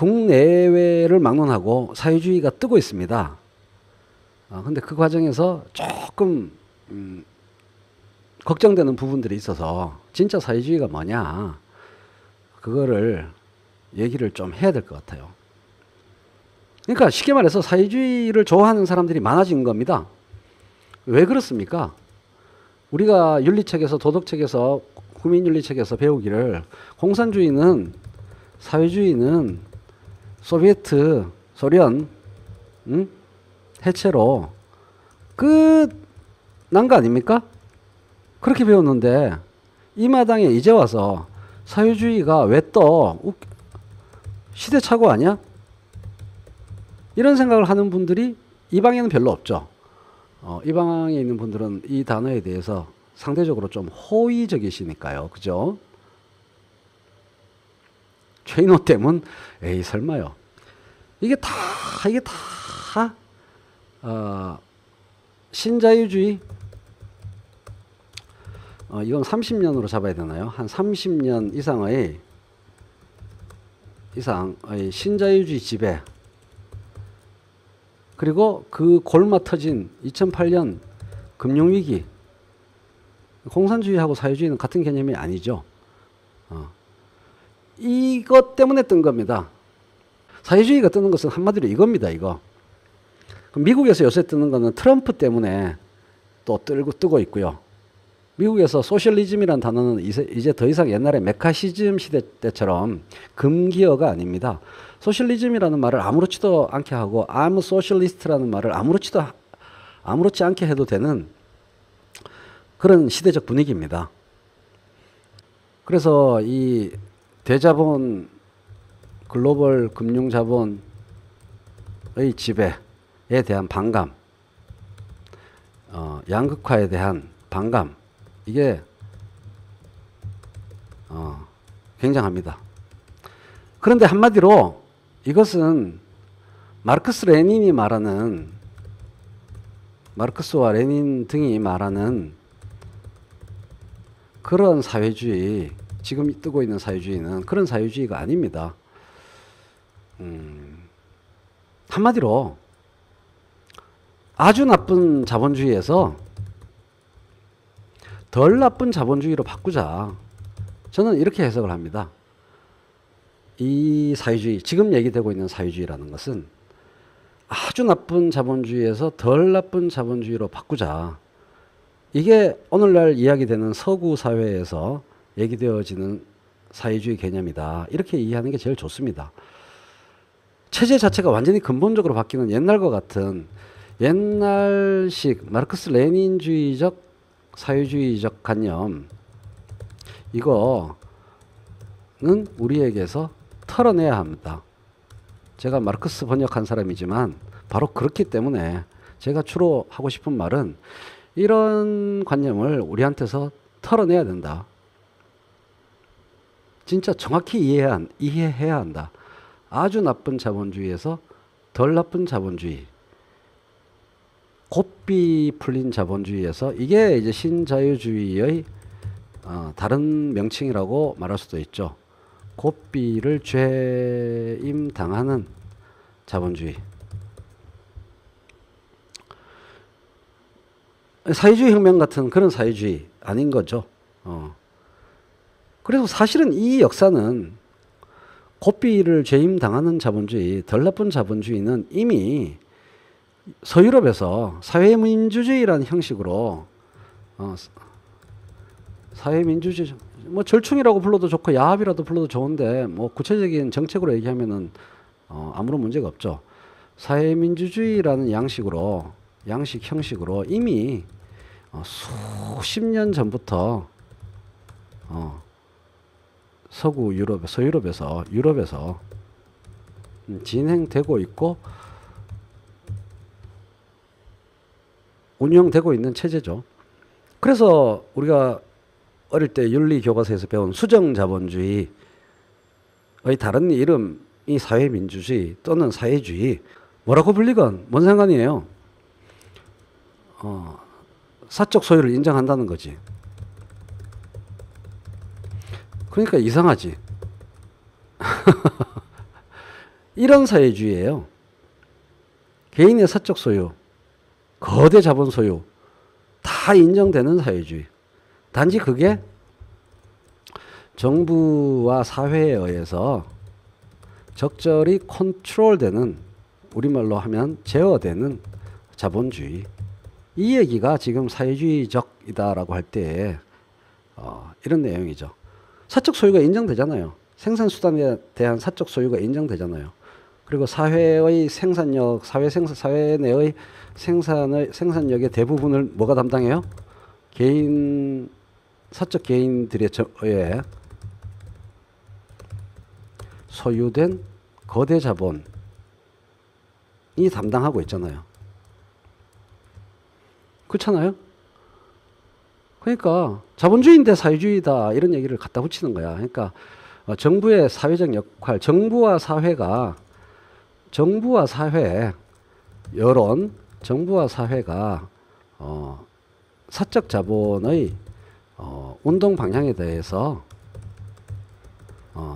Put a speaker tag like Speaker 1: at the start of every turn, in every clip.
Speaker 1: 국내외를 막론하고 사회주의가 뜨고 있습니다. 근데 그 과정에서 조금 걱정되는 부분들이 있어서 진짜 사회주의가 뭐냐 그거를 얘기를 좀 해야 될 것 같아요. 그러니까 쉽게 말해서 사회주의를 좋아하는 사람들이 많아진 겁니다. 왜 그렇습니까? 우리가 윤리책에서 도덕책에서 국민윤리책에서 배우기를 공산주의는 사회주의는 소비에트 소련 해체로 끝난 거 아닙니까? 그렇게 배웠는데 이 마당에 이제 와서 사회주의가 왜 또 시대착오 아니야? 이런 생각을 하는 분들이 이 방에는 별로 없죠. 이 방에 있는 분들은 이 단어에 대해서 상대적으로 좀 호의적이시니까요. 그죠? 최인호 때문? 에이 설마요. 이게 다 신자유주의? 이건 30년으로 잡아야 되나요? 한 30년 이상의 신자유주의 지배. 그리고 그 골마 터진 2008년 금융위기. 공산주의하고 사회주의는 같은 개념이 아니죠. 이것 때문에 뜬 겁니다. 사회주의가 뜨는 것은 한마디로 이겁니다. 이거. 미국에서 요새 뜨는 거는 트럼프 때문에 또 뜨고 있고요. 미국에서 소셜리즘이라는 단어는 이제 더 이상 옛날에 메카시즘 시대 때처럼 금기어가 아닙니다. 소셜리즘이라는 말을 아무렇지도 않게 하고 I'm socialist라는 말을 아무렇지 않게 해도 되는 그런 시대적 분위기입니다. 그래서 이 대자본, 글로벌 금융자본의 지배에 대한 반감, 양극화에 대한 반감, 이게 굉장합니다. 그런데 한마디로 이것은 마르크스와 레닌 등이 말하는 그런 사회주의, 지금 뜨고 있는 사회주의는 그런 사회주의가 아닙니다. 한마디로 아주 나쁜 자본주의에서 덜 나쁜 자본주의로 바꾸자. 저는 이렇게 해석을 합니다. 이 사회주의, 지금 얘기되고 있는 사회주의라는 것은 아주 나쁜 자본주의에서 덜 나쁜 자본주의로 바꾸자. 이게 오늘날 이야기되는 서구 사회에서 얘기되어지는 사회주의 개념이다. 이렇게 이해하는 게 제일 좋습니다. 체제 자체가 완전히 근본적으로 바뀌는 옛날과 같은 옛날식 마르크스 레닌주의적 사회주의적 관념, 이거는 우리에게서 털어내야 합니다. 제가 마르크스 번역한 사람이지만 바로 그렇기 때문에 제가 주로 하고 싶은 말은 이런 관념을 우리한테서 털어내야 된다. 진짜 정확히 이해해야 한다. 아주 나쁜 자본주의에서 덜 나쁜 자본주의, 고삐 풀린 자본주의에서, 이게 이제 신자유주의의 다른 명칭이라고 말할 수도 있죠. 고삐를 죄임 당하는 자본주의. 사회주의 혁명 같은 그런 사회주의 아닌 거죠. 그래서 사실은 이 역사는 고삐를 죄임 당하는 자본주의, 덜 나쁜 자본주의는 이미 서유럽에서 사회민주주의라는 형식으로 사회민주주의, 뭐 절충이라고 불러도 좋고 야합이라도 불러도 좋은데 뭐 구체적인 정책으로 얘기하면은 아무런 문제가 없죠. 사회민주주의라는 형식으로 이미 수십 년 전부터 서유럽에서 유럽에서 진행되고 있고 운영되고 있는 체제죠. 그래서 우리가 어릴 때 윤리 교과서에서 배운 수정자본주의의 다른 이름이 사회민주주의 또는 사회주의, 뭐라고 불리건 뭔 상관이에요. 사적 소유를 인정한다는 거지. 그러니까 이상하지. 이런 사회주의예요. 개인의 사적 소유, 거대 자본 소유 다 인정되는 사회주의. 단지 그게 정부와 사회에 의해서 적절히 컨트롤되는, 우리말로 하면 제어되는 자본주의. 이 얘기가 지금 사회주의적이다라고 할 때에 이런 내용이죠. 사적 소유가 인정되잖아요. 생산수단에 대한 사적 소유가 인정되잖아요. 그리고 사회의 생산력, 사회 내의 생산력의 대부분을 뭐가 담당해요? 사적 개인들의 의해 소유된 거대 자본이 담당하고 있잖아요. 그렇잖아요? 그러니까 자본주의인데 사회주의다 이런 얘기를 갖다 붙이는 거야. 그러니까 정부의 사회적 역할, 정부와 사회, 여론, 정부와 사회가 사적 자본의 운동 방향에 대해서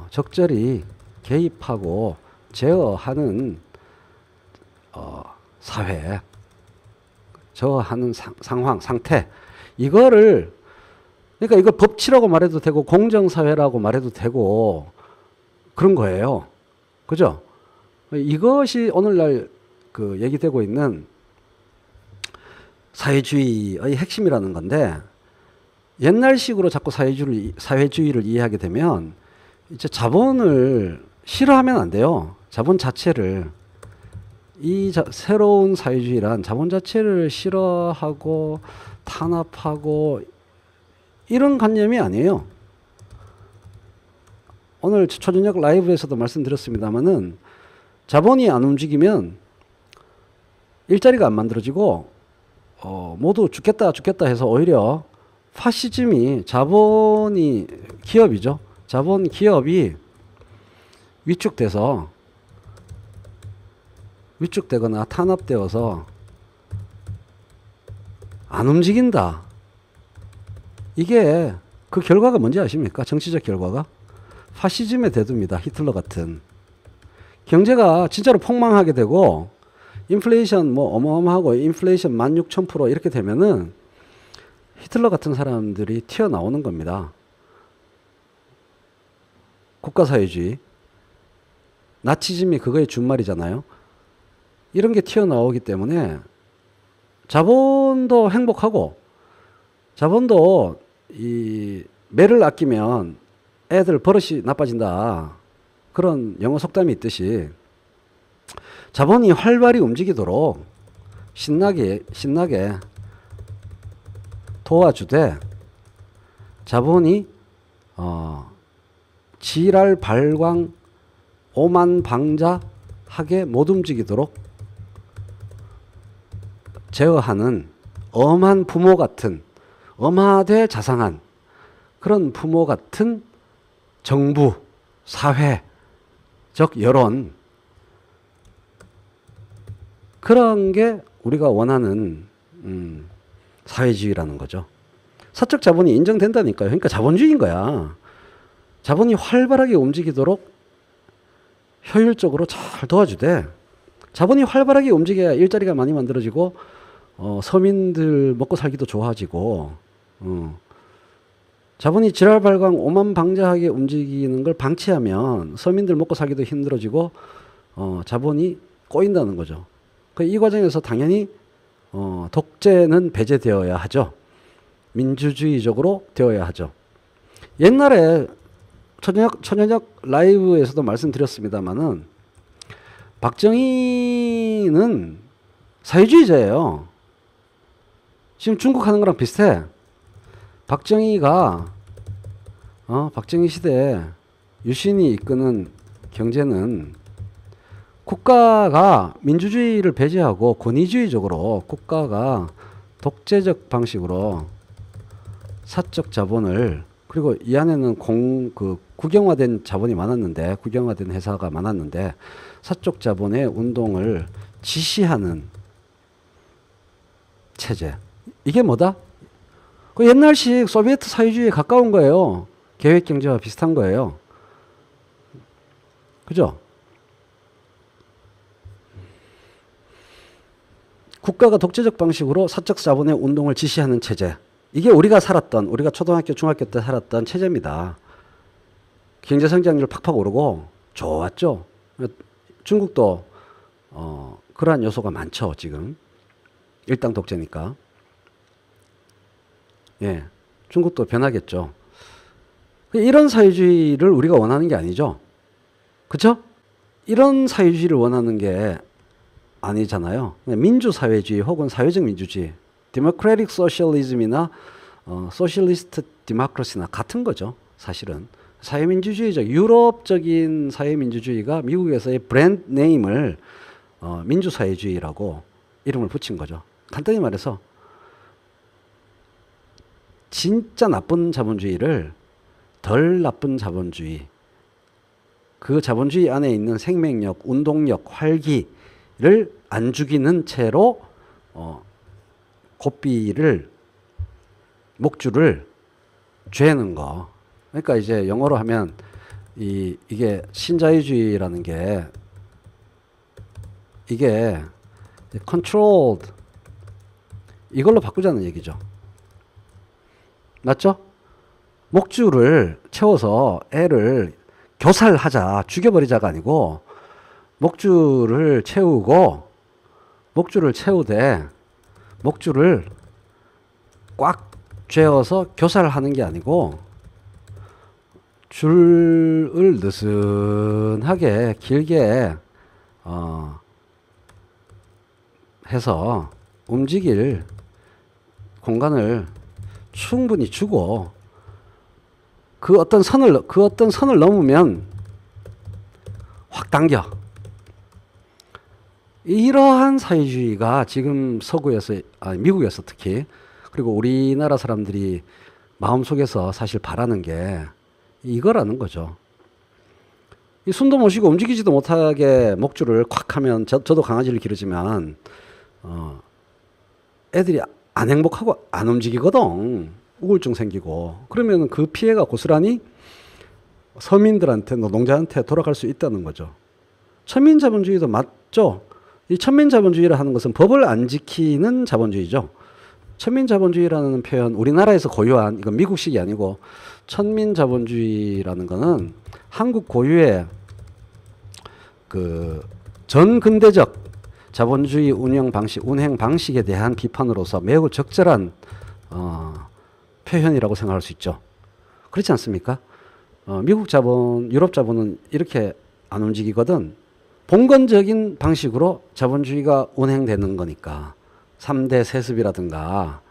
Speaker 1: 적절히 개입하고 제어하는 사회, 저하는 상황, 상태, 이거를, 그러니까 이걸 법치라고 말해도 되고 공정사회라고 말해도 되고 그런 거예요. 그죠? 이것이 오늘날 그 얘기되고 있는 사회주의의 핵심이라는 건데, 옛날식으로 자꾸 사회주의를 이해하게 되면 이제 자본을 싫어하면 안 돼요. 자본 자체를. 새로운 사회주의란 자본 자체를 싫어하고 탄압하고 이런 관념이 아니에요. 오늘 초저녁 라이브에서도 말씀드렸습니다만은 자본이 안 움직이면 일자리가 안 만들어지고 모두 죽겠다 해서 오히려 파시즘이, 자본이 기업이죠. 자본 기업이 위축되거나 탄압되어서 안 움직인다. 이게 그 결과가 뭔지 아십니까? 정치적 결과가 파시즘의 대두입니다. 히틀러 같은. 경제가 진짜로 폭망하게 되고 인플레이션 뭐 어마어마하고 인플레이션 16,000% 이렇게 되면은 히틀러 같은 사람들이 튀어나오는 겁니다. 국가사회주의. 나치즘이 그거의 준말이잖아요. 이런 게 튀어나오기 때문에 자본도 행복하고, 자본도 이 매를 아끼면 애들 버릇이 나빠진다. 그런 영어 속담이 있듯이 자본이 활발히 움직이도록 신나게 도와주되, 자본이 지랄 발광 오만방자하게 못 움직이도록 제어하는 엄한 부모 같은, 엄하되 자상한 그런 부모 같은 정부, 사회적 여론, 그런 게 우리가 원하는 사회주의라는 거죠. 사적 자본이 인정된다니까요. 그러니까 자본주의인 거야. 자본이 활발하게 움직이도록 효율적으로 잘 도와주되, 자본이 활발하게 움직여야 일자리가 많이 만들어지고 서민들 먹고 살기도 좋아지고, 자본이 지랄발광 오만방자하게 움직이는 걸 방치하면 서민들 먹고 살기도 힘들어지고 자본이 꼬인다는 거죠. 이 과정에서 당연히 독재는 배제되어야 하죠. 민주주의적으로 되어야 하죠. 옛날에 초저녁 라이브에서도 말씀드렸습니다마는 박정희는 사회주의자예요. 지금 중국 하는 거랑 비슷해. 박정희가 박정희 시대에 유신이 이끄는 경제는 국가가 민주주의를 배제하고 권위주의적으로, 국가가 독재적 방식으로 사적 자본을, 그리고 이 안에는 국영화된 자본이 많았는데, 국영화된 회사가 많았는데 사적 자본의 운동을 지시하는 체제. 이게 뭐다? 그 옛날식 소비에트 사회주의에 가까운 거예요. 계획경제와 비슷한 거예요. 그죠? 국가가 독재적 방식으로 사적 자본의 운동을 지시하는 체제. 이게 우리가 초등학교, 중학교 때 살았던 체제입니다. 경제 성장률 팍팍 오르고 좋았죠. 중국도 그러한 요소가 많죠, 지금. 일당 독재니까. 예. 중국도 변하겠죠. 이런 사회주의를 우리가 원하는 게 아니죠. 그쵸? 이런 사회주의를 원하는 게 아니잖아요. 민주사회주의 혹은 사회적 민주주의, 데모크래틱 소셜리즘이나 소셜리스트 디모크라시나 같은 거죠. 사실은. 사회민주주의적, 유럽적인 사회민주주의가 미국에서의 브랜드 네임을 민주사회주의라고 이름을 붙인 거죠. 간단히 말해서 진짜 나쁜 자본주의를 덜 나쁜 자본주의, 그 자본주의 안에 있는 생명력, 운동력, 활기를 안 죽이는 채로 고삐를, 목줄을 죄는 거. 그러니까 이제 영어로 하면 이게 신자유주의라는 게 이게 controlled 이걸로 바꾸자는 얘기죠. 맞죠? 목줄을 채워서 애를 교살하자, 죽여버리자가 아니고 목줄을 채우고 목줄을 채우되 목줄을 꽉 쥐어서 교살하는 게 아니고 줄을 느슨하게 길게 해서 움직일 공간을 충분히 주고 그 어떤 선을 넘으면 확 당겨. 이러한 사회주의가 지금 미국에서 특히, 그리고 우리나라 사람들이 마음속에서 사실 바라는 게 이거라는 거죠. 이 숨도 못 쉬고 움직이지도 못하게 목줄을 콱 하면 저도 강아지를 기르지만 애들이 안 행복하고 안 움직이거든. 우울증 생기고. 그러면 그 피해가 고스란히 서민들한테, 노동자한테 돌아갈 수 있다는 거죠. 천민자본주의도 맞죠. 이 천민자본주의라 하는 것은 법을 안 지키는 자본주의죠. 천민자본주의라는 표현, 우리나라에서 고유한, 이건 미국식이 아니고 천민자본주의라는 거는 한국 고유의 그 전근대적 자본주의 운행 방식에 대한 비판으로서 매우 적절한 표현이라고 생각할 수 있죠. 그렇지 않습니까? 미국 자본, 유럽 자본은 이렇게 안 움직이거든. 봉건적인 방식으로 자본주의가 운행되는 거니까 3대 세습이라든가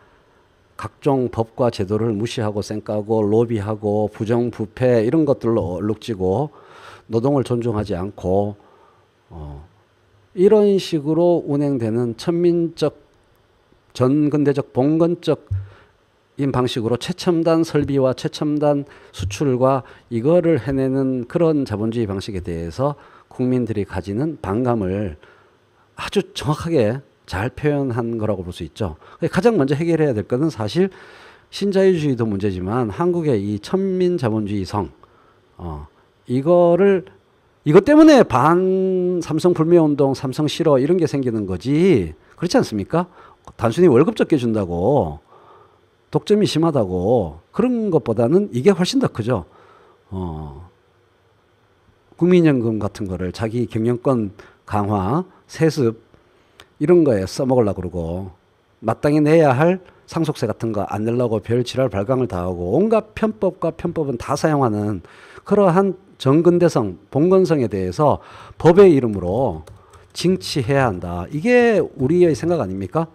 Speaker 1: 각종 법과 제도를 무시하고 쌩까고 로비하고 부정부패 이런 것들로 얼룩지고 노동을 존중하지 않고 이런 식으로 운행되는 천민적, 전근대적, 봉건적 인 방식으로 최첨단 설비와 최첨단 수출과 이거를 해내는 그런 자본주의 방식에 대해서 국민들이 가지는 반감을 아주 정확하게 잘 표현한 거라고 볼 수 있죠. 가장 먼저 해결해야 될 것은 사실 신자유주의도 문제지만 한국의 이 천민 자본주의성, 이것 때문에 반 삼성 불매운동, 삼성 싫어 이런 게 생기는 거지. 그렇지 않습니까? 단순히 월급 적게 준다고, 독점이 심하다고 그런 것보다는 이게 훨씬 더 크죠. 국민연금 같은 거를 자기 경영권 강화, 세습 이런 거에 써먹으려고 그러고 마땅히 내야 할 상속세 같은 거 안 내려고 별 지랄 발광을 다 하고 온갖 편법과 편법은 다 사용하는 그러한 정근대성, 봉건성에 대해서 법의 이름으로 징치해야 한다. 이게 우리의 생각 아닙니까?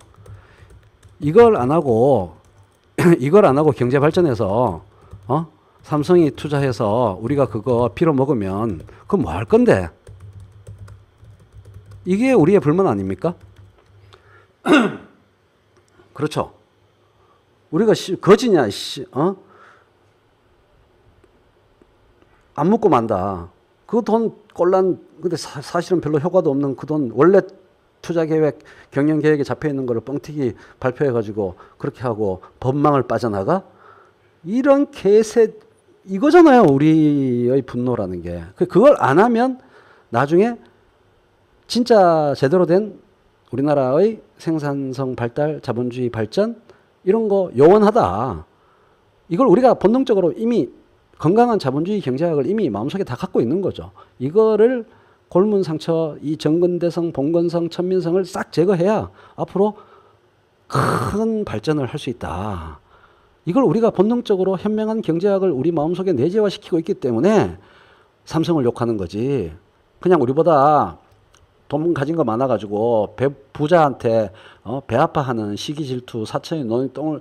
Speaker 1: 이걸 안 하고 경제 발전해서 삼성이 투자해서 우리가 그거 빌어 먹으면 그건 뭐 할 건데? 이게 우리의 불만 아닙니까? 그렇죠. 우리가 거지냐, 안 먹고 만다. 그 돈 근데 사실은 별로 효과도 없는 그 돈 원래 투자 계획, 경영 계획에 잡혀 있는 거를 뻥튀기 발표해 가지고 그렇게 하고 법망을 빠져나가? 이런 개새 이거잖아요. 우리의 분노라는 게. 그걸 안 하면 나중에 진짜 제대로 된 우리나라의 생산성 발달, 자본주의 발전 이런 거 요원하다. 이걸 우리가 본능적으로 이미 건강한 자본주의 경제학을 이미 마음속에 다 갖고 있는 거죠. 이거를 골문상처, 이 정근대성, 봉건성, 천민성을 싹 제거해야 앞으로 큰 발전을 할 수 있다. 이걸 우리가 본능적으로 현명한 경제학을 우리 마음속에 내재화시키고 있기 때문에 삼성을 욕하는 거지. 그냥 우리보다 돈 가진 거 많아가지고 부자한테 배 아파하는 시기 질투 사천이 논을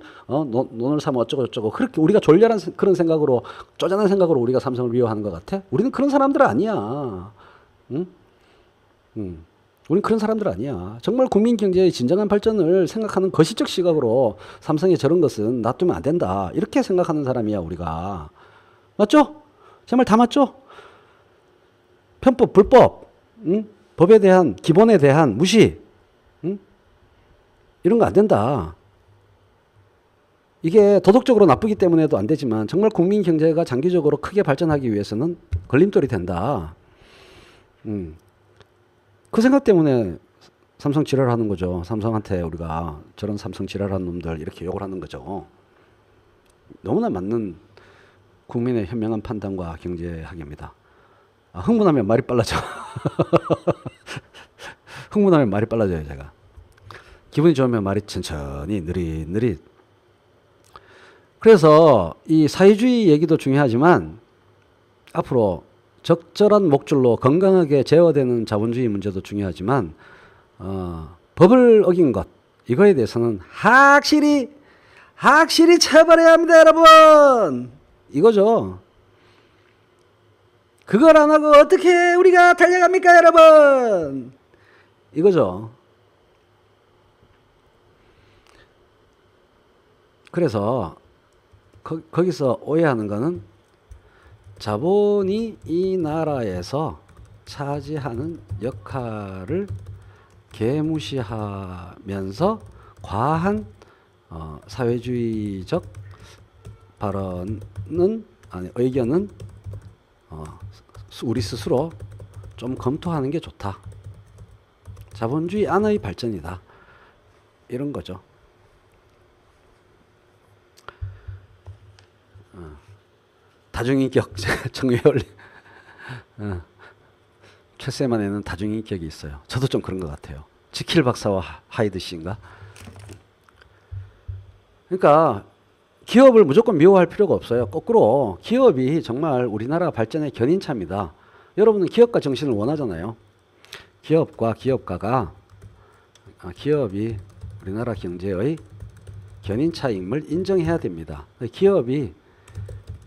Speaker 1: 사면 어쩌고 저쩌고 그렇게 우리가 졸렬한 그런 생각으로 쪼잔한 생각으로 우리가 삼성을 미워하는 것 같아? 우리는 그런 사람들 아니야. 응? 우리는 그런 사람들 아니야. 정말 국민 경제의 진정한 발전을 생각하는 거시적 시각으로 삼성의 저런 것은 놔두면 안 된다. 이렇게 생각하는 사람이야 우리가. 맞죠? 제 말 다 맞죠? 편법, 불법, 법에 대한 기본에 대한 무시, 이런 거 안 된다. 이게 도덕적으로 나쁘기 때문에도 안 되지만 정말 국민 경제가 장기적으로 크게 발전하기 위해서는 걸림돌이 된다. 그 생각 때문에 삼성 지랄하는 거죠. 삼성한테 우리가 저런 삼성 지랄하는 놈들 이렇게 욕을 하는 거죠. 너무나 맞는 국민의 현명한 판단과 경제학입니다. 흥분하면 말이 빨라져. 흥분하면 말이 빨라져요, 제가. 기분이 좋으면 말이 천천히, 느릿느릿. 그래서 이 사회주의 얘기도 중요하지만 앞으로 적절한 목줄로 건강하게 제어되는 자본주의 문제도 중요하지만 법을 어긴 것, 이거에 대해서는 확실히 처벌해야 합니다, 여러분. 이거죠. 그걸 안 하고 어떻게 우리가 달려갑니까, 여러분? 이거죠. 그래서 거기서 오해하는 거는 자본이 이 나라에서 차지하는 역할을 개무시하면서 과한 사회주의적 발언은 아니 의견은 우리 스스로 좀 검토하는 게 좋다. 자본주의 안의 발전이다. 이런 거죠. 다중인격 정의원리. 최세만에는 다중인격이 있어요. 저도 좀 그런 것 같아요. 지킬 박사와 하이드 씨인가? 그러니까 기업을 무조건 미워할 필요가 없어요. 거꾸로 기업이 정말 우리나라 발전의 견인차입니다. 여러분은 기업가 정신을 원하잖아요. 기업과 기업가가 기업이 우리나라 경제의 견인차임을 인정해야 됩니다. 기업이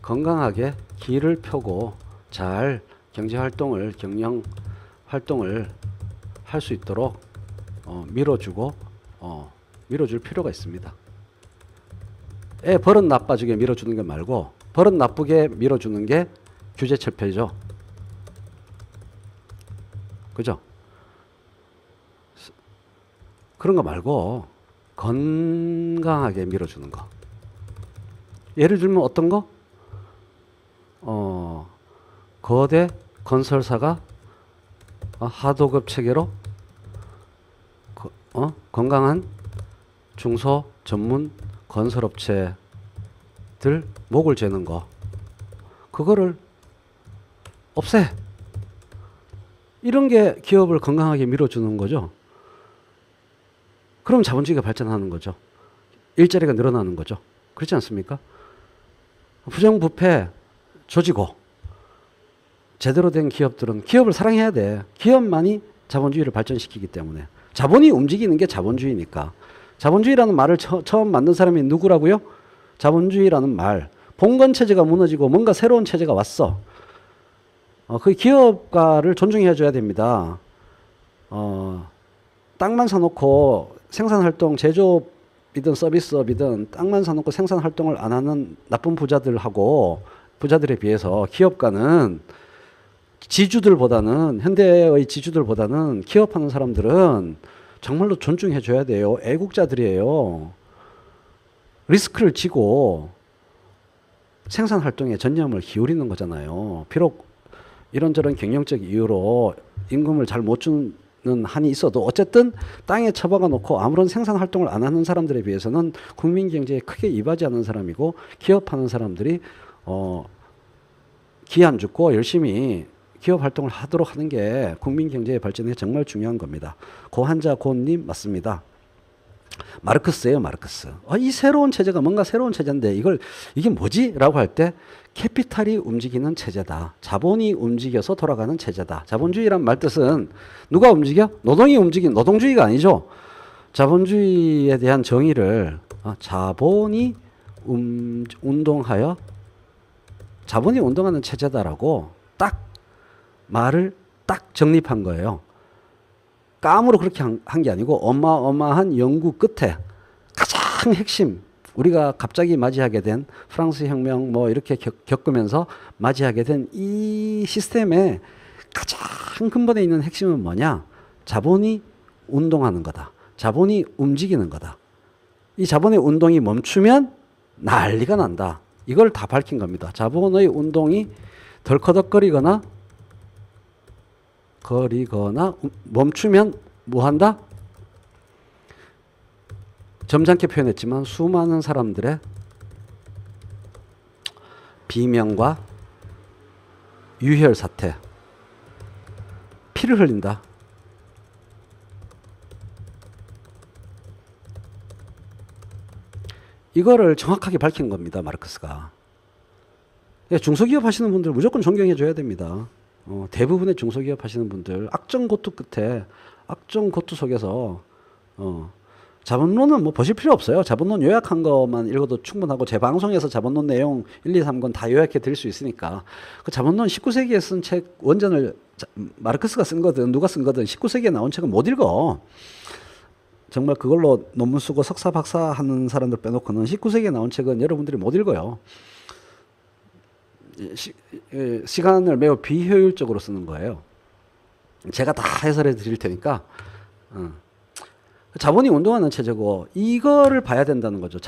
Speaker 1: 건강하게 길을 펴고 잘 경제활동을 경영활동을 할 수 있도록 밀어줄 필요가 있습니다. 애 버릇 나빠지게 밀어주는 게 말고 버릇 나쁘게 밀어주는 게 규제철폐죠. 그죠? 그런 거 말고 건강하게 밀어주는 거. 예를 들면 어떤 거? 거대 건설사가 하도급 체계로 건강한 중소 전문 건설업체들 목을 재는 거, 그거를 없애. 이런 게 기업을 건강하게 밀어주는 거죠. 그럼 자본주의가 발전하는 거죠. 일자리가 늘어나는 거죠. 그렇지 않습니까? 부정부패 조지고 제대로 된 기업들은 기업을 사랑해야 돼. 기업만이 자본주의를 발전시키기 때문에. 자본이 움직이는 게 자본주의니까. 자본주의라는 말을 처음 만든 사람이 누구라고요? 자본주의라는 말. 봉건 체제가 무너지고 뭔가 새로운 체제가 왔어. 그 기업가를 존중해 줘야 됩니다. 땅만 사놓고 생산활동, 제조업이든 서비스업이든 땅만 사놓고 생산활동을 안 하는 나쁜 부자들에 비해서 기업가는 지주들보다는, 현대의 지주들보다는 기업하는 사람들은 정말로 존중해 줘야 돼요. 애국자들이에요. 리스크를 지고 생산활동에 전념을 기울이는 거잖아요. 비록 이런저런 경영적 이유로 임금을 잘 못 주는 한이 있어도 어쨌든 땅에 처박아 놓고 아무런 생산 활동을 안 하는 사람들에 비해서는 국민 경제에 크게 이바지 않는 사람이고 기업하는 사람들이 기 안 죽고 열심히 기업 활동을 하도록 하는 게 국민 경제의 발전에 정말 중요한 겁니다. 고한자 고님 맞습니다. 마르크스예요, 마르크스. 이 새로운 체제가 뭔가 새로운 체제인데 이게 뭐지? 라고 할 때 캐피탈이 움직이는 체제다. 자본이 움직여서 돌아가는 체제다. 자본주의란 말 뜻은 누가 움직여? 노동이 움직이는 노동주의가 아니죠. 자본주의에 대한 정의를 자본이 운동하여 자본이 운동하는 체제다라고 딱 말을 딱 정립한 거예요. 깜으로 그렇게 한 게 아니고 어마어마한 연구 끝에 가장 핵심 우리가 갑자기 맞이하게 된 프랑스 혁명 뭐 이렇게 겪으면서 맞이하게 된 이 시스템의 가장 근본에 있는 핵심은 뭐냐? 자본이 운동하는 거다. 자본이 움직이는 거다. 이 자본의 운동이 멈추면 난리가 난다. 이걸 다 밝힌 겁니다. 자본의 운동이 덜커덕거리거나 멈추면 뭐 한다? 점잖게 표현했지만 수많은 사람들의 비명과 유혈 사태, 피를 흘린다. 이거를 정확하게 밝힌 겁니다, 마르크스가. 중소기업 하시는 분들 무조건 존경해 줘야 됩니다. 대부분의 중소기업 하시는 분들 악정고투 끝에 악정고투 속에서 자본론은 뭐 보실 필요 없어요. 자본론 요약한 것만 읽어도 충분하고 제 방송에서 자본론 내용 1, 2, 3권 다 요약해 드릴 수 있으니까 그 자본론 19세기에 쓴 책 원전을 마르크스가 쓴 거든 누가 쓴 거든 19세기에 나온 책은 못 읽어. 정말 그걸로 논문 쓰고 석사 박사 하는 사람들 빼놓고는 19세기에 나온 책은 여러분들이 못 읽어요. 시간을 매우 비효율적으로 쓰는 거예요. 제가 다 해설해 드릴 테니까 자본이 운동하는 체제고 이거를 봐야 된다는 거죠.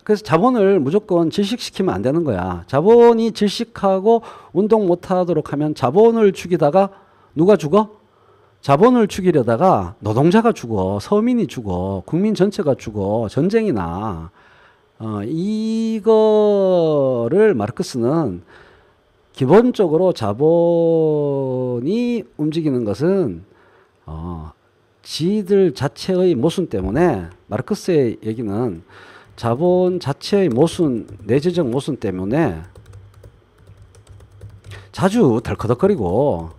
Speaker 1: 그래서 자본을 무조건 질식시키면 안 되는 거야. 자본이 질식하고 운동 못하도록 하면 자본을 죽이다가 누가 죽어? 자본을 죽이려다가 노동자가 죽어, 서민이 죽어, 국민 전체가 죽어, 전쟁이 나. 이거를 마르크스는 기본적으로 자본이 움직이는 것은 지들 자체의 모순 때문에 마르크스의 얘기는 자본 자체의 모순, 내재적 모순 때문에 자주 덜커덕거리고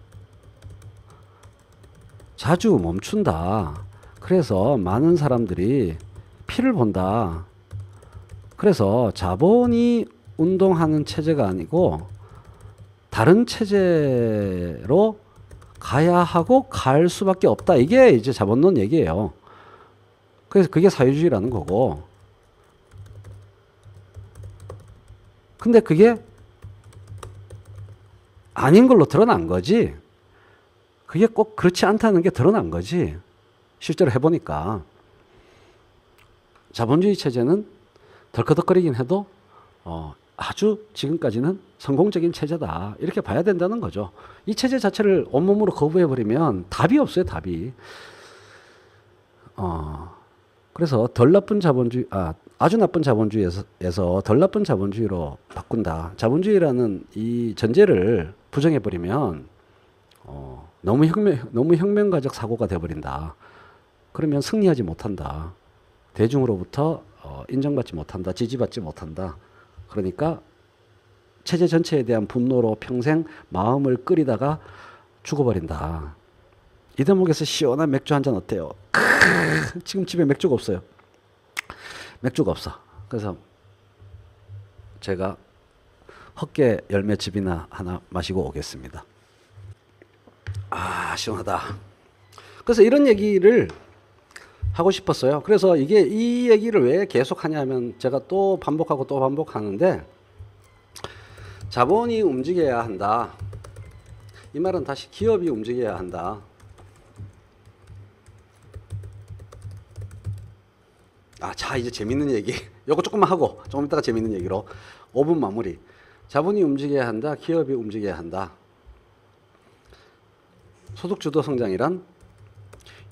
Speaker 1: 자주 멈춘다. 그래서 많은 사람들이 피를 본다. 그래서 자본이 운동하는 체제가 아니고 다른 체제로 가야 하고 갈 수밖에 없다. 이게 이제 자본론 얘기예요. 그래서 그게 사회주의라는 거고. 근데 그게 아닌 걸로 드러난 거지. 그게 꼭 그렇지 않다는 게 드러난 거지. 실제로 해보니까. 자본주의 체제는 덜커덕거리긴 해도 아주 지금까지는 성공적인 체제다. 이렇게 봐야 된다는 거죠. 이 체제 자체를 온몸으로 거부해버리면 답이 없어요. 답이. 그래서 덜 나쁜 자본주의, 아주 나쁜 자본주의에서 덜 나쁜 자본주의로 바꾼다. 자본주의라는 이 전제를 부정해버리면 너무 혁명가적 사고가 돼버린다. 그러면 승리하지 못한다. 대중으로부터 인정받지 못한다. 지지받지 못한다. 그러니까 체제 전체에 대한 분노로 평생 마음을 끓이다가 죽어버린다. 이 대목에서 시원한 맥주 한 잔 어때요? 지금 집에 맥주가 없어요. 맥주가 없어. 그래서 제가 헛개 열매즙이나 하나 마시고 오겠습니다. 시원하다. 그래서 이런 얘기를 하고 싶었어요. 그래서 이 얘기를 왜 계속 하냐면 제가 또 반복하고 또 반복하는데 자본이 움직여야 한다. 이 말은 다시 기업이 움직여야 한다. 자, 이제 재밌는 얘기. 요거 조금만 하고 조금 이따가 재밌는 얘기로 5분 마무리. 자본이 움직여야 한다. 기업이 움직여야 한다. 소득주도 성장이란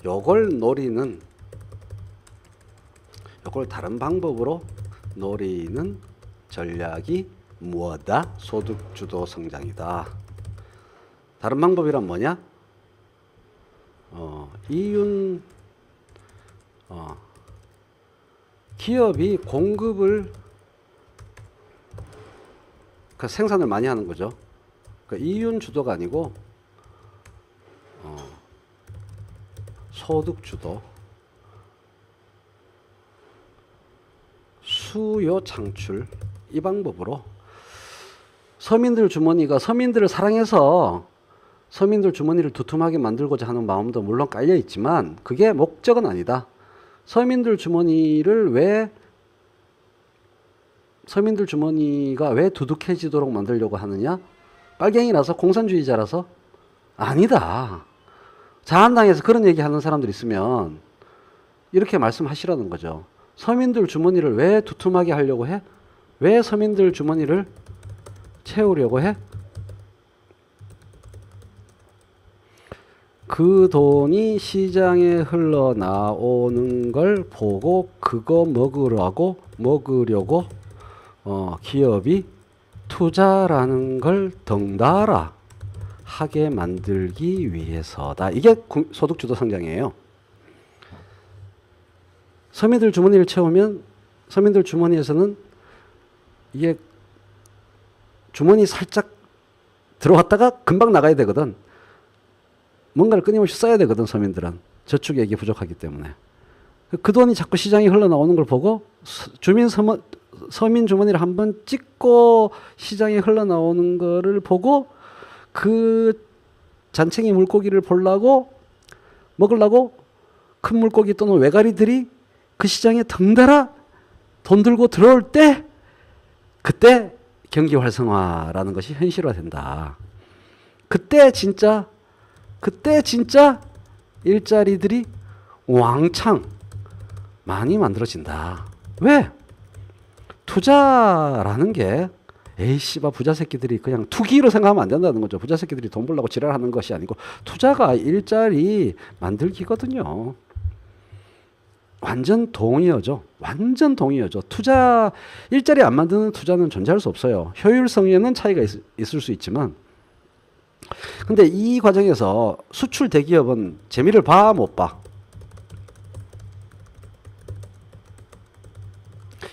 Speaker 1: 요걸 노리는, 요걸 다른 방법으로 노리는 전략이 무엇이다? 소득주도 성장이다. 다른 방법이란 뭐냐? 기업이 공급을, 그 생산을 많이 하는 거죠. 그러니까 이윤 주도가 아니고 소득 주도, 수요 창출, 이 방법으로 서민들 주머니가, 서민들을 사랑해서 서민들 주머니를 두툼하게 만들고자 하는 마음도 물론 깔려 있지만 그게 목적은 아니다. 서민들 주머니가 왜 두둑해지도록 만들려고 하느냐? 빨갱이라서, 공산주의자라서? 아니다. 자한당에서 그런 얘기하는 사람들 있으면 이렇게 말씀하시라는 거죠. 서민들 주머니를 왜 두툼하게 하려고 해? 왜 서민들 주머니를 채우려고 해? 그 돈이 시장에 흘러나오는 걸 보고 그거 먹으려고 기업이 투자라는 걸 덩달아 하게 만들기 위해서다. 이게 소득주도 성장이에요. 서민들 주머니를 채우면 서민들 주머니에서는 이게 주머니 살짝 들어왔다가 금방 나가야 되거든. 뭔가를 끊임없이 써야 되거든, 서민들은. 저축액이 부족하기 때문에. 그 돈이 자꾸 시장에 흘러나오는 걸 보고 서민 주머니를 한번 찍고 시장에 흘러나오는 거를 보고 그 잔챙이 물고기를 먹으려고 큰 물고기 또는 외가리들이 그 시장에 덩달아 돈 들고 들어올 때, 그때 경기 활성화라는 것이 현실화된다. 그때 진짜 일자리들이 왕창 많이 만들어진다. 왜? 투자라는 게 에이씨바 부자 새끼들이 그냥 투기로 생각하면 안 된다는 거죠. 부자 새끼들이 돈 벌려고 지랄하는 것이 아니고 투자가 일자리 만들기거든요. 완전 동의어죠. 투자, 일자리 안 만드는 투자는 존재할 수 없어요. 효율성에는 차이가 있을 수 있지만, 근데 이 과정에서 수출 대기업은 재미를 봐, 못 봐?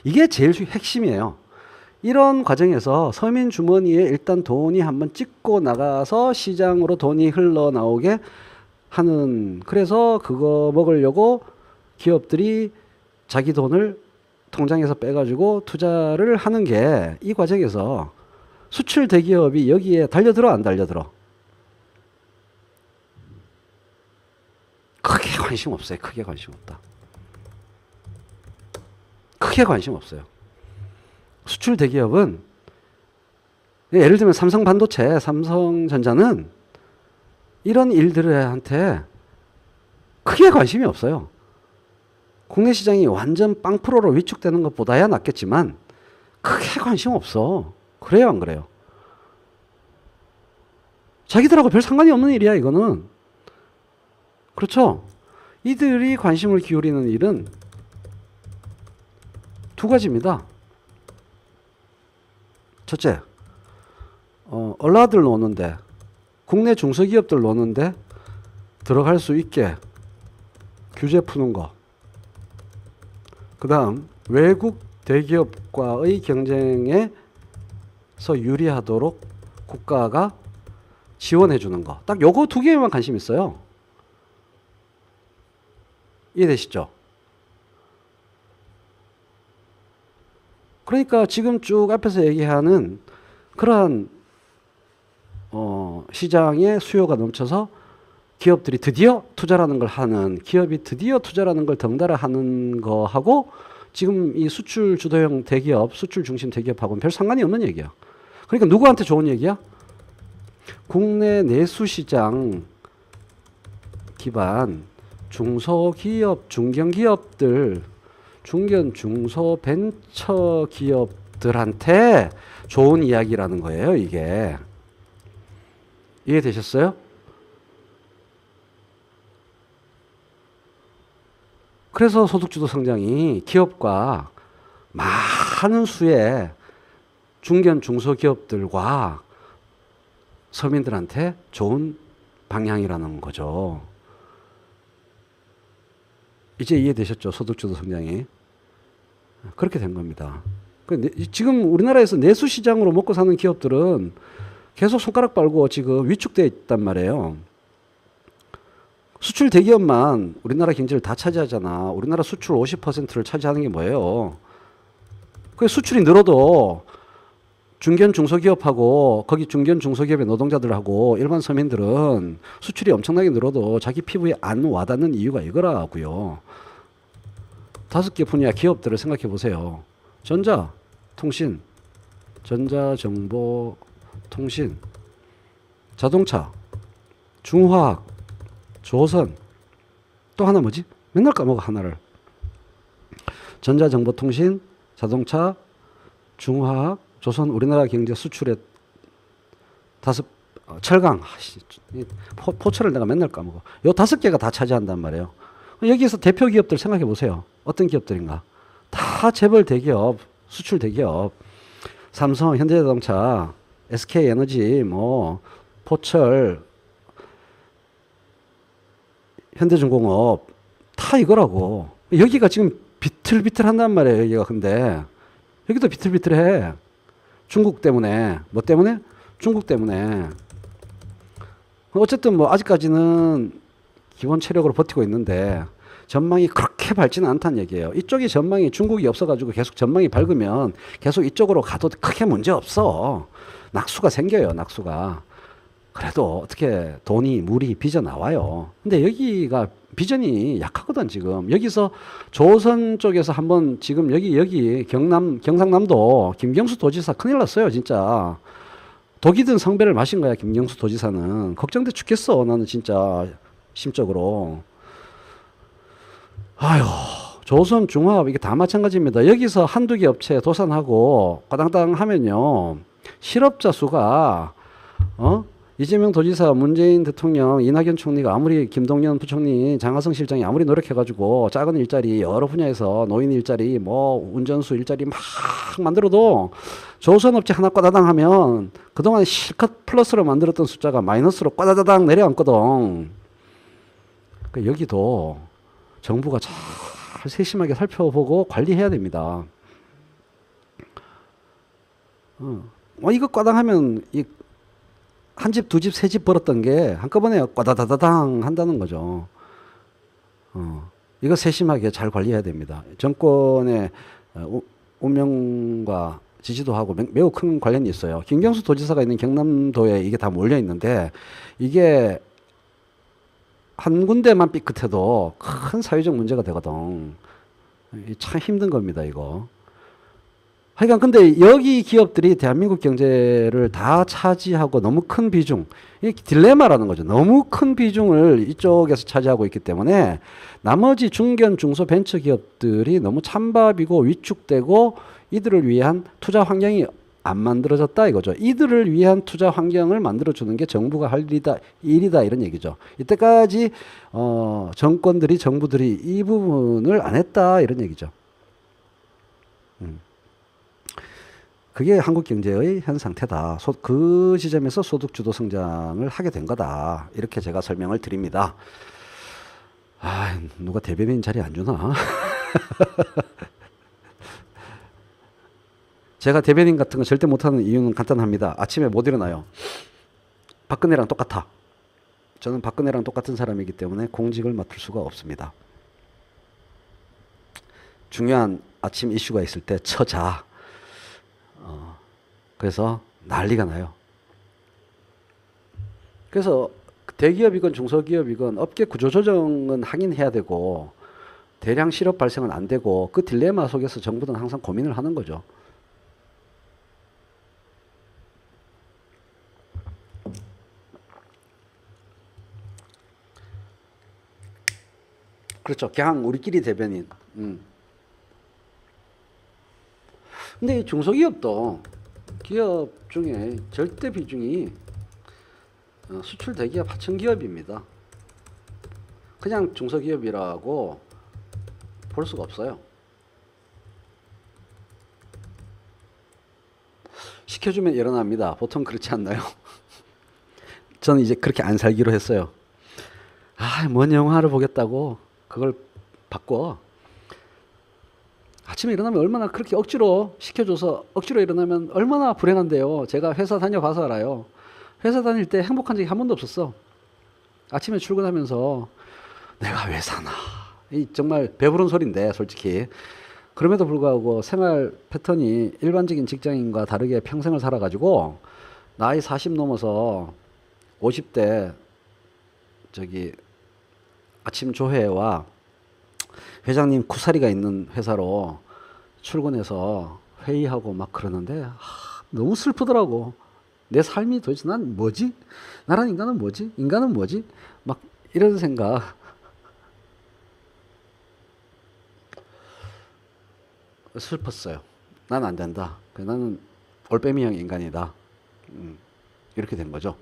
Speaker 1: 이게 제일 핵심이에요. 이런 과정에서 서민 주머니에 일단 돈이 한번 찍고 나가서 시장으로 돈이 흘러나오게 하는, 그래서 그거 먹으려고 기업들이 자기 돈을 통장에서 빼가지고 투자를 하는 게, 이 과정에서 수출 대기업이 여기에 달려들어, 안 달려들어? 크게 관심 없어요. 크게 관심 없다. 크게 관심 없어요. 수출 대기업은, 예를 들면 삼성반도체, 삼성전자는 이런 일들한테 크게 관심이 없어요. 국내 시장이 완전 빵프로로 위축되는 것보다야 낫겠지만 크게 관심 없어. 그래요, 안 그래요? 자기들하고 별 상관이 없는 일이야, 이거는. 그렇죠? 이들이 관심을 기울이는 일은 두 가지입니다. 첫째, 얼라들 노는데, 국내 중소기업들 노는데 들어갈 수 있게 규제 푸는 거. 그 다음, 외국 대기업과의 경쟁에서 유리하도록 국가가 지원해 주는 거. 딱 요거 두 개에만 관심 있어요. 이해되시죠? 그러니까 지금 쭉 앞에서 얘기하는 그러한 시장에 수요가 넘쳐서 기업이 드디어 투자라는 걸 덩달아 하는 거하고 지금 이 수출 주도형 대기업, 수출 중심 대기업하고는 별 상관이 없는 얘기야. 그러니까 누구한테 좋은 얘기야? 국내 내수시장 기반 중소기업, 중견기업들, 중소 벤처 기업들한테 좋은 이야기라는 거예요, 이게. 이해되셨어요? 그래서 소득주도 성장이 기업과 많은 수의 중견 중소기업들과 서민들한테 좋은 방향이라는 거죠. 이제 이해되셨죠? 소득주도 성장이. 그렇게 된 겁니다. 지금 우리나라에서 내수 시장으로 먹고 사는 기업들은 계속 손가락 빨고 지금 위축되어 있단 말이에요. 수출 대기업만 우리나라 경제를 다 차지하잖아. 우리나라 수출 50%를 차지하는 게 뭐예요? 그 수출이 늘어도 중견 중소기업하고 거기 중견 중소기업의 노동자들하고 일반 서민들은 수출이 엄청나게 늘어도 자기 피부에 안 와닿는 이유가 이거라고요. 5개 분야 기업들을 생각해 보세요. 전자, 통신, 전자정보, 통신, 자동차, 중화학, 조선, 또 하나 뭐지? 맨날 까먹어 하나를. 전자정보통신, 자동차, 중화학, 조선, 우리나라 경제 수출의 철강, 포철을 내가 맨날 까먹어. 요 5개가 다 차지한단 말이에요. 여기에서 대표 기업들 생각해 보세요. 어떤 기업들인가? 다 재벌 대기업, 수출 대기업, 삼성, 현대자동차, SK에너지, 뭐 포철, 현대중공업 다 이거라고. 여기가 지금 비틀비틀한단 말이에요. 여기가 근데 여기도 비틀비틀해. 중국 때문에. 뭐 때문에? 중국 때문에. 어쨌든 뭐 아직까지는 기본 체력으로 버티고 있는데 전망이 그렇게 밝지는 않다는 얘기예요. 이쪽이 전망이 중국이 없어가지고 계속 전망이 밝으면 계속 이쪽으로 가도 크게 문제 없어. 낙수가 생겨요. 낙수가. 그래도 어떻게 돈이 물이 빚어 나와요. 근데 여기가 비전이 약하거든 지금. 여기서 조선 쪽에서 한번 지금 여기 경상남도 김경수 도지사 큰일 났어요 진짜. 독이 든 성배를 마신 거야 김경수 도지사는. 걱정돼 죽겠어 나는 진짜 심적으로. 아유, 조선 중화업 이게 다 마찬가지입니다. 여기서 한두 개 업체 도산하고 과당당 하면요 실업자 수가 이재명 도지사, 문재인 대통령, 이낙연 총리가 아무리 김동연 부총리, 장하성 실장이 아무리 노력해가지고 작은 일자리 여러 분야에서 노인 일자리, 뭐 운전수 일자리 막 만들어도 조선업체 하나 꽈다당 하면 그동안 실컷 플러스로 만들었던 숫자가 마이너스로 꽈다다당 내려앉거든. 그러니까 여기도 정부가 잘 세심하게 살펴보고 관리해야 됩니다. 이거 꽈당하면 한 집, 두 집, 세 집 벌었던 게 한꺼번에 꽈다다다당 한다는 거죠. 이거 세심하게 잘 관리해야 됩니다. 정권의 운명과 지지도하고 매우 큰 관련이 있어요. 김경수 도지사가 있는 경남도에 이게 다 몰려 있는데 이게 한 군데만 삐끗해도 큰 사회적 문제가 되거든. 참 힘든 겁니다, 이거. 하여간 근데 여기 기업들이 대한민국 경제를 다 차지하고 너무 큰 비중, 이게 딜레마라는 거죠. 너무 큰 비중을 이쪽에서 차지하고 있기 때문에 나머지 중견 중소 벤처 기업들이 너무 찬밥이고 위축되고 이들을 위한 투자 환경이 안 만들어졌다 이거죠. 이들을 위한 투자 환경을 만들어주는 게 정부가 할 일이다 이런 얘기죠. 이때까지 정권들이 정부들이 이 부분을 안 했다 이런 얘기죠. 그게 한국 경제의 현 상태다. 그 지점에서 소득주도 성장을 하게 된 거다. 이렇게 제가 설명을 드립니다. 누가 대변인 자리 안 주나? 제가 대변인 같은 거 절대 못하는 이유는 간단합니다. 아침에 못 일어나요. 박근혜랑 똑같아. 저는 박근혜랑 똑같은 사람이기 때문에 공직을 맡을 수가 없습니다. 중요한 아침 이슈가 있을 때 쳐자. 그래서 난리가 나요. 그래서 대기업이건 중소기업이건 업계 구조조정은 하긴 해야 되고 대량 실업 발생은 안 되고 그 딜레마 속에서 정부는 항상 고민을 하는 거죠. 그렇죠. 그냥 우리끼리 대변인. 근데 이 중소기업도 기업 중에 절대 비중이 수출 대기업 하청기업입니다. 그냥 중소기업이라고 볼 수가 없어요. 시켜주면 일어납니다. 보통 그렇지 않나요? 저는 이제 그렇게 안 살기로 했어요. 뭔 영화를 보겠다고 그걸 바꿔. 아침에 일어나면 얼마나 그렇게 억지로 시켜줘서 억지로 일어나면 얼마나 불행한데요. 제가 회사 다녀봐서 알아요. 회사 다닐 때 행복한 적이 한 번도 없었어. 아침에 출근하면서 내가 왜 사나. 이 정말 배부른 소리인데 솔직히. 그럼에도 불구하고 생활 패턴이 일반적인 직장인과 다르게 평생을 살아가지고 나이 40 넘어서 50대 저기 아침 조회와 회장님 구사리가 있는 회사로 출근해서 회의하고 막 그러는데 너무 슬프더라고. 내 삶이 도대체 난 뭐지? 나란 인간은 뭐지? 인간은 뭐지? 막 이런 생각. 슬펐어요. 난 안 된다. 나는 올빼미형 인간이다. 이렇게 된 거죠.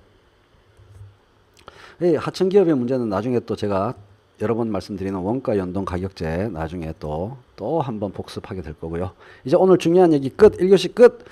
Speaker 1: 하청 기업의 문제는 나중에 또 제가 여러 번 말씀드리는 원가 연동 가격제 나중에 또 한번 복습하게 될 거고요. 이제 오늘 중요한 얘기 끝. 1교시 끝.